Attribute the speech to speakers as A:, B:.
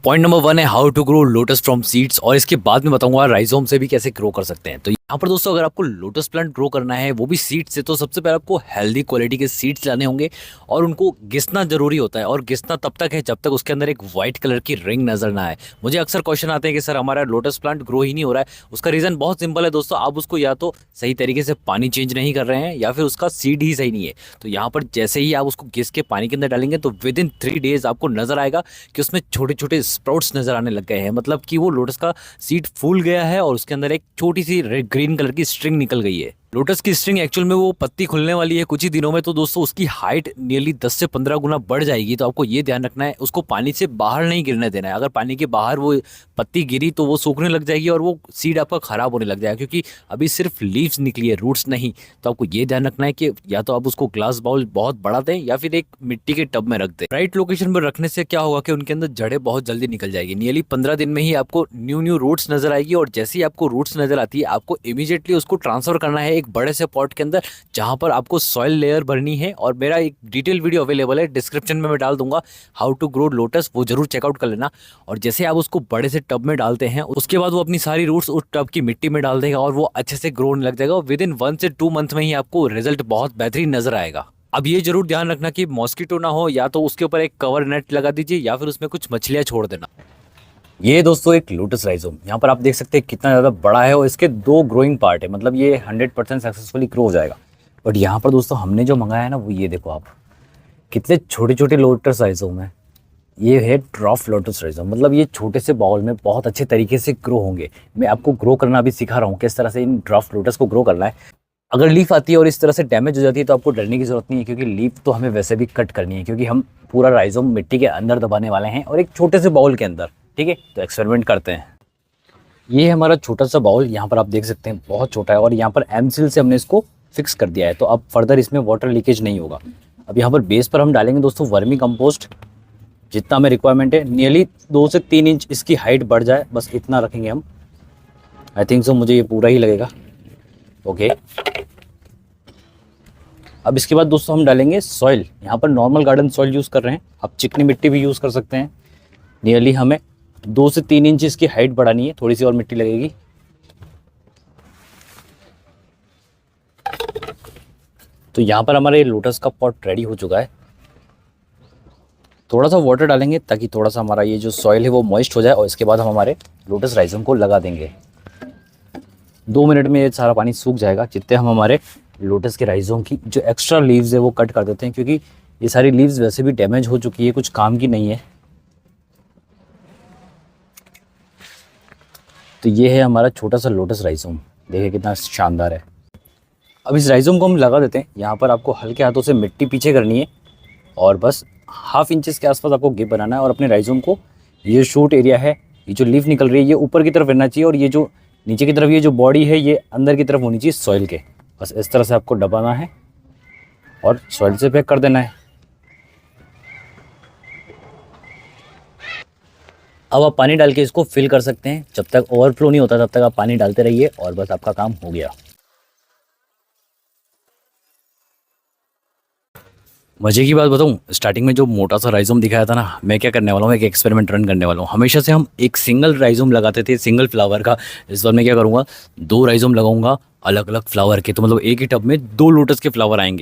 A: Point number 1 है how to grow lotus from seeds, और इसके बाद में बताऊंगा राइजोम से भी कैसे ग्रो कर सकते हैं। तो यहाँ पर दोस्तों अगर आपको लोटस प्लांट ग्रो करना है वो भी सीड्स से, तो सबसे पहले आपको हेल्दी क्वालिटी के सीड्स लाने होंगे और उनको घिसना जरूरी होता है। और घिसना तब तक है जब तक उसके अंदर एक व्हाइट कलर की रिंग नजर ना आए। मुझे अक्सर क्वेश्चन आते हैं कि सर हमारा लोटस प्लांट ग्रो ही नहीं हो रहा है। उसका रीज़न बहुत सिंपल है दोस्तों, आप उसको या तो सही तरीके से पानी चेंज नहीं कर रहे हैं या फिर उसका सीड ही सही नहीं है। तो यहाँ पर जैसे ही आप उसको घिस के पानी के अंदर डालेंगे तो विद इन 3 डेज आपको नजर आएगा कि उसमें छोटे छोटे स्प्राउट्स नजर आने लग गए हैं। मतलब कि वो लोटस का सीड फूल गया है और उसके अंदर एक छोटी सी ग्रीन कलर की स्ट्रिंग निकल गई है। लोटस की स्ट्रिंग एक्चुअल में वो पत्ती खुलने वाली है कुछ ही दिनों में, तो दोस्तों उसकी हाइट नियरली 10 से 15 गुना बढ़ जाएगी। तो आपको ये ध्यान रखना है, उसको पानी से बाहर नहीं गिरने देना है। अगर पानी के बाहर वो पत्ती गिरी तो वो सूखने लग जाएगी और वो सीड आपका खराब होने लग जाएगा, क्योंकि अभी सिर्फ लीव्स निकली है, रूट्स नहीं। तो आपको ये ध्यान रखना है कि या तो आप उसको ग्लास बाउल बहुत बड़ा दें या फिर एक मिट्टी के टब में रख दें। राइट लोकेशन पर रखने से क्या होगा कि उनके अंदर जड़ें बहुत जल्दी निकल जाएगी। नियरली 15 दिन में ही आपको न्यू रूट्स नजर आएगी, और जैसे ही आपको रूट्स नजर आती है आपको इमीडिएटली उसको ट्रांसफर करना है एक बड़े से पॉट के अंदर, जहां पर आपको सॉइल लेयर भरनी है। और मेरा एक डिटेल वीडियो अवेलेबल है डिस्क्रिप्शन में, मैं डाल दूंगा हाउ टू ग्रो लोटस, वो जरूर चेकआउट कर लेना। और जैसे आप उसको बड़े से टब में डालते हैं उसके बाद वो अपनी सारी रूट्स उस टब की मिट्टी में डाल देगा और वो अच्छे से ग्रो होने लग जाएगा। और विद इन 1 से 2 मंथ में ही आपको रिजल्ट बहुत बेहतरीन नजर आएगा। अब ये जरूर ध्यान रखना कि मॉस्किटो ना हो, या तो उसके ऊपर एक कवर नेट लगा दीजिए या फिर उसमें कुछ मछलियां छोड़ देना। ये दोस्तों एक लोटस राइजोम, यहाँ पर आप देख सकते हैं कितना ज़्यादा बड़ा है और इसके 2 ग्रोइंग पार्ट है। मतलब ये 100% सक्सेसफुली ग्रो हो जाएगा। बट यहाँ पर दोस्तों हमने जो मंगाया है ना, वो ये देखो आप, कितने छोटे छोटे लोटस राइजोम है। ये है ड्राफ्ट लोटस राइजोम, मतलब ये छोटे से बाउल में बहुत अच्छे तरीके से ग्रो होंगे। मैं आपको ग्रो करना भी सिखा रहा हूँ किस तरह से इन ड्राफ्ट लोटस को ग्रो करना है। अगर लीफ आती है और इस तरह से डैमेज हो जाती है तो आपको डरने की जरूरत नहीं है, क्योंकि लीफ तो हमें वैसे भी कट करनी है, क्योंकि हम पूरा राइजोम मिट्टी के अंदर दबाने वाले हैं और एक छोटे से बाउल के अंदर। ठीक है, तो एक्सपेरिमेंट करते हैं। ये है हमारा छोटा सा बाउल, यहाँ पर आप देख सकते हैं बहुत छोटा है, और यहाँ पर एमसील से हमने इसको फिक्स कर दिया है, तो अब फर्दर इसमें वाटर लीकेज नहीं होगा। अब यहाँ पर बेस पर हम डालेंगे दोस्तों वर्मी कंपोस्ट, जितना हमें रिक्वायरमेंट है। नियरली 2 से 3 इंच इसकी हाइट बढ़ जाए, बस इतना रखेंगे हम। आई थिंक सो, मुझे ये पूरा ही लगेगा। ओके, अब इसके बाद दोस्तों हम डालेंगे सॉइल। यहाँ पर नॉर्मल गार्डन सॉइल यूज़ कर रहे हैं, आप चिकनी मिट्टी भी यूज़ कर सकते हैं। नियरली हमें 2 से 3 इंच इसकी हाइट बढ़ानी है, थोड़ी सी और मिट्टी लगेगी। तो यहाँ पर हमारा ये लोटस का पॉट रेडी हो चुका है। थोड़ा सा वाटर डालेंगे ताकि थोड़ा सा हमारा ये जो सॉइल है वो मॉइस्ट हो जाए, और इसके बाद हम हमारे लोटस राइजोम को लगा देंगे। 2 मिनट में ये सारा पानी सूख जाएगा। जितने हम हमारे लोटस के राइजोम की जो एक्स्ट्रा लीव्स है वो कट कर देते हैं, क्योंकि ये सारी लीव्स वैसे भी डैमेज हो चुकी है, कुछ काम की नहीं है। तो ये है हमारा छोटा सा लोटस राइजोम, देखिए कितना शानदार है। अब इस राइजोम को हम लगा देते हैं। यहाँ पर आपको हल्के हाथों से मिट्टी पीछे करनी है और बस 1/2 इंच के आसपास आपको गिप बनाना है। और अपने राइजोम को, ये शूट एरिया है, ये जो लीफ निकल रही है ये ऊपर की तरफ रहना चाहिए, और ये जो नीचे की तरफ ये जो बॉडी है ये अंदर की तरफ होनी चाहिए सॉइल के। बस इस तरह से आपको दबाना है और सॉइल से पैक कर देना है। अब आप पानी डाल के इसको फिल कर सकते हैं। जब तक ओवरफ्लो नहीं होता तब तक आप पानी डालते रहिए और बस आपका काम हो गया। मजे की बात बताऊं, स्टार्टिंग में जो मोटा सा राइजोम दिखाया था ना, मैं क्या करने वाला हूँ, एक एक्सपेरिमेंट रन करने वाला हूँ। हमेशा से हम एक सिंगल राइजोम लगाते थे, सिंगल फ्लावर का। इस बार मैं क्या करूँगा, 2 राइजोम लगाऊंगा अलग अलग फ्लावर के। तो मतलब एक ही टब में 2 लोटस के फ्लावर आएंगे।